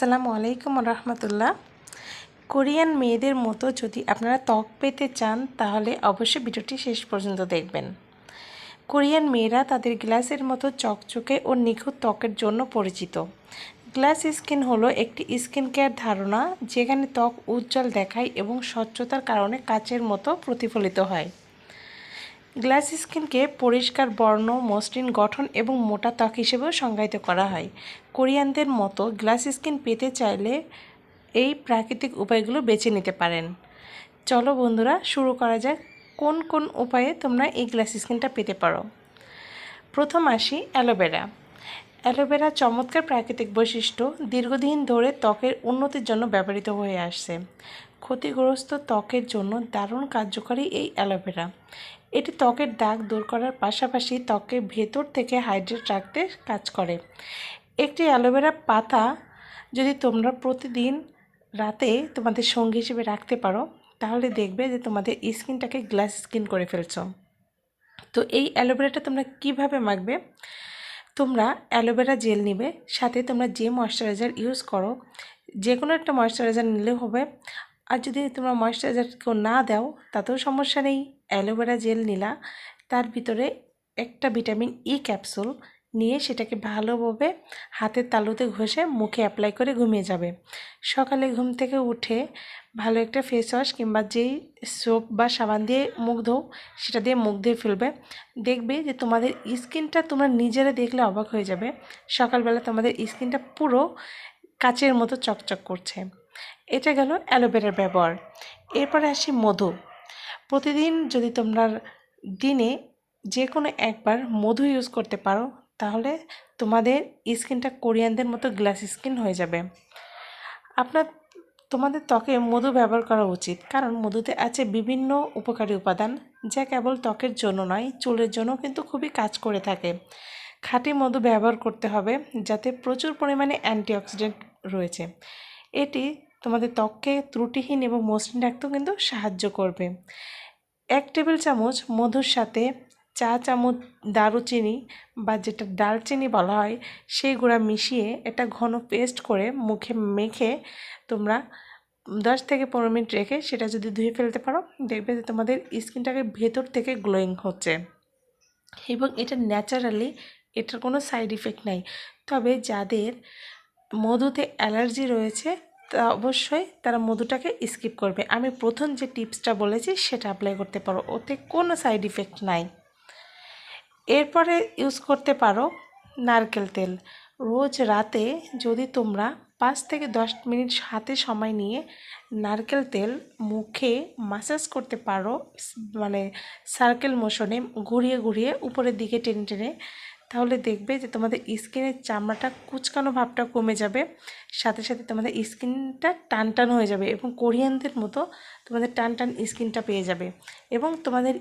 আসসালামু আলাইকুম রহমতুল্লাহ। কোরিয়ান মেয়েদের মতো যদি আপনারা ত্বক পেতে চান তাহলে অবশ্যই ভিডিওটি শেষ পর্যন্ত দেখবেন। কোরিয়ান মেয়েরা তাদের গ্লাসের মতো চকচকে ও নিখুঁত ত্বকের জন্য পরিচিত। গ্লাস স্কিন হলো একটি স্কিন কেয়ার ধারণা যেখানে ত্বক উজ্জ্বল দেখায় এবং স্বচ্ছতার কারণে কাচের মতো প্রতিফলিত হয়। গ্লাস স্কিনকে পরিষ্কার বর্ণ, মসৃণ গঠন এবং মোটা ত্বক হিসেবেও সংজ্ঞায়িত করা হয়। কোরিয়ানদের মতো গ্লাস স্কিন পেতে চাইলে এই প্রাকৃতিক উপায়গুলো বেছে নিতে পারেন। চলো বন্ধুরা, শুরু করা যাক কোন কোন উপায়ে তোমরা এই গ্লাস স্কিনটা পেতে পারো। প্রথম আসি অ্যালোভেরা। অ্যালোভেরা চমৎকার প্রাকৃতিক বৈশিষ্ট্য দীর্ঘদিন ধরে ত্বকের উন্নতির জন্য ব্যবহৃত হয়ে আসছে। ক্ষতিগ্রস্ত ত্বকের জন্য দারুণ কার্যকরী এই অ্যালোভেরা। এটি ত্বকের দাগ দূর করার পাশাপাশি ত্বকের ভেতর থেকে হাইড্রেট রাখতে কাজ করে। একটি অ্যালোভেরা পাতা যদি তোমরা প্রতিদিন রাতে তোমাদের সঙ্গী হিসেবে রাখতে পারো তাহলে দেখবে যে তোমাদের স্কিনটাকে গ্লাস স্কিন করে ফেলছো। তো এই অ্যালোভেরাটা তোমরা কিভাবে মাখবে? তোমরা অ্যালোভেরা জেল নিবে, সাথে তোমরা যে ময়শ্চারাইজার ইউজ করো যে কোনো একটা ময়শ্চারাইজার নিলেও হবে। আর যদি তোমরা ময়শ্চারাইজার কেউ না দাও তাতেও সমস্যা নেই। অ্যালোভেরা জেল নিলা, তার ভিতরে একটা ভিটামিন ই ক্যাপসুল নিয়ে সেটাকে ভালোভাবে হাতের তালুতে ঘষে মুখে অ্যাপ্লাই করে ঘুমিয়ে যাবে। সকালে ঘুম থেকে উঠে ভালো একটা ফেস ওয়াশ কিংবা যেই সোপ বা সাবান দিয়ে মুখ ধোও সেটা দিয়ে মুখ ধুয়ে ফেলবে। দেখবে যে তোমাদের স্কিনটা তোমরা নিজেরা দেখলে অবাক হয়ে যাবে। সকালবেলা তোমাদের স্কিনটা পুরো কাচের মতো চকচক করছে। এটা গেল অ্যালোভেরার ব্যবহার। এরপরে আসি মধু। প্রতিদিন যদি তোমরা দিনে যে কোনো একবার মধু ইউজ করতে পারো তাহলে তোমাদের স্কিনটা কোরিয়ানদের মতো গ্লাস স্কিন হয়ে যাবে। তোমাদের ত্বকে মধু ব্যবহার করা উচিত, কারণ মধুতে আছে বিভিন্ন উপকারী উপাদান যা কেবল ত্বকের জন্য নয়, চুলের জন্য কিন্তু খুবই কাজ করে থাকে। খাঁটি মধু ব্যবহার করতে হবে যাতে প্রচুর পরিমাণে অ্যান্টিঅক্সিডেন্ট রয়েছে। এটি তোমাদের ত্বককে ত্রুটিহীন এবং মসৃণ রাখতেও কিন্তু সাহায্য করবে। 1 টেবিল চামচ মধুর সাথে চা চামচ দারুচিনি বা যেটা ডালচিনি বলা হয় সেই গুঁড়া মিশিয়ে একটা ঘন পেস্ট করে মুখে মেখে তোমরা 10 থেকে 15 মিনিট রেখে সেটা যদি ধুয়ে ফেলতে পারো দেখবে যে তোমাদের স্কিনটাকে ভেতর থেকে গ্লোয়িং হচ্ছে। এবং এটা ন্যাচারালি, এটার কোনো সাইড ইফেক্ট নাই। তবে যাদের মধুতে অ্যালার্জি রয়েছে তা অবশ্যই তারা মধুটাকে স্কিপ করবে। আমি প্রথম যে টিপসটা বলেছি সেটা অ্যাপ্লাই করতে পারো, ওতে কোনো সাইড ইফেক্ট নাই। এরপরে ইউজ করতে পারো নারকেল তেল। রোজ রাতে যদি তোমরা 5 থেকে 10 মিনিট হাতে সময় নিয়ে নারকেল তেল মুখে মাসাজ করতে পারো, মানে সার্কেল মোশনে ঘুরিয়ে ঘুরিয়ে উপরের দিকে টেনে টেনে, তাহলে দেখবে যে তোমাদের স্কিনের চামড়াটা কুচকানো ভাবটা কমে যাবে, সাথে সাথে তোমাদের স্কিনটা টান টান হয়ে যাবে এবং কোরিয়ানদের মতো তোমাদের টান টান স্কিনটা পেয়ে যাবে এবং তোমাদের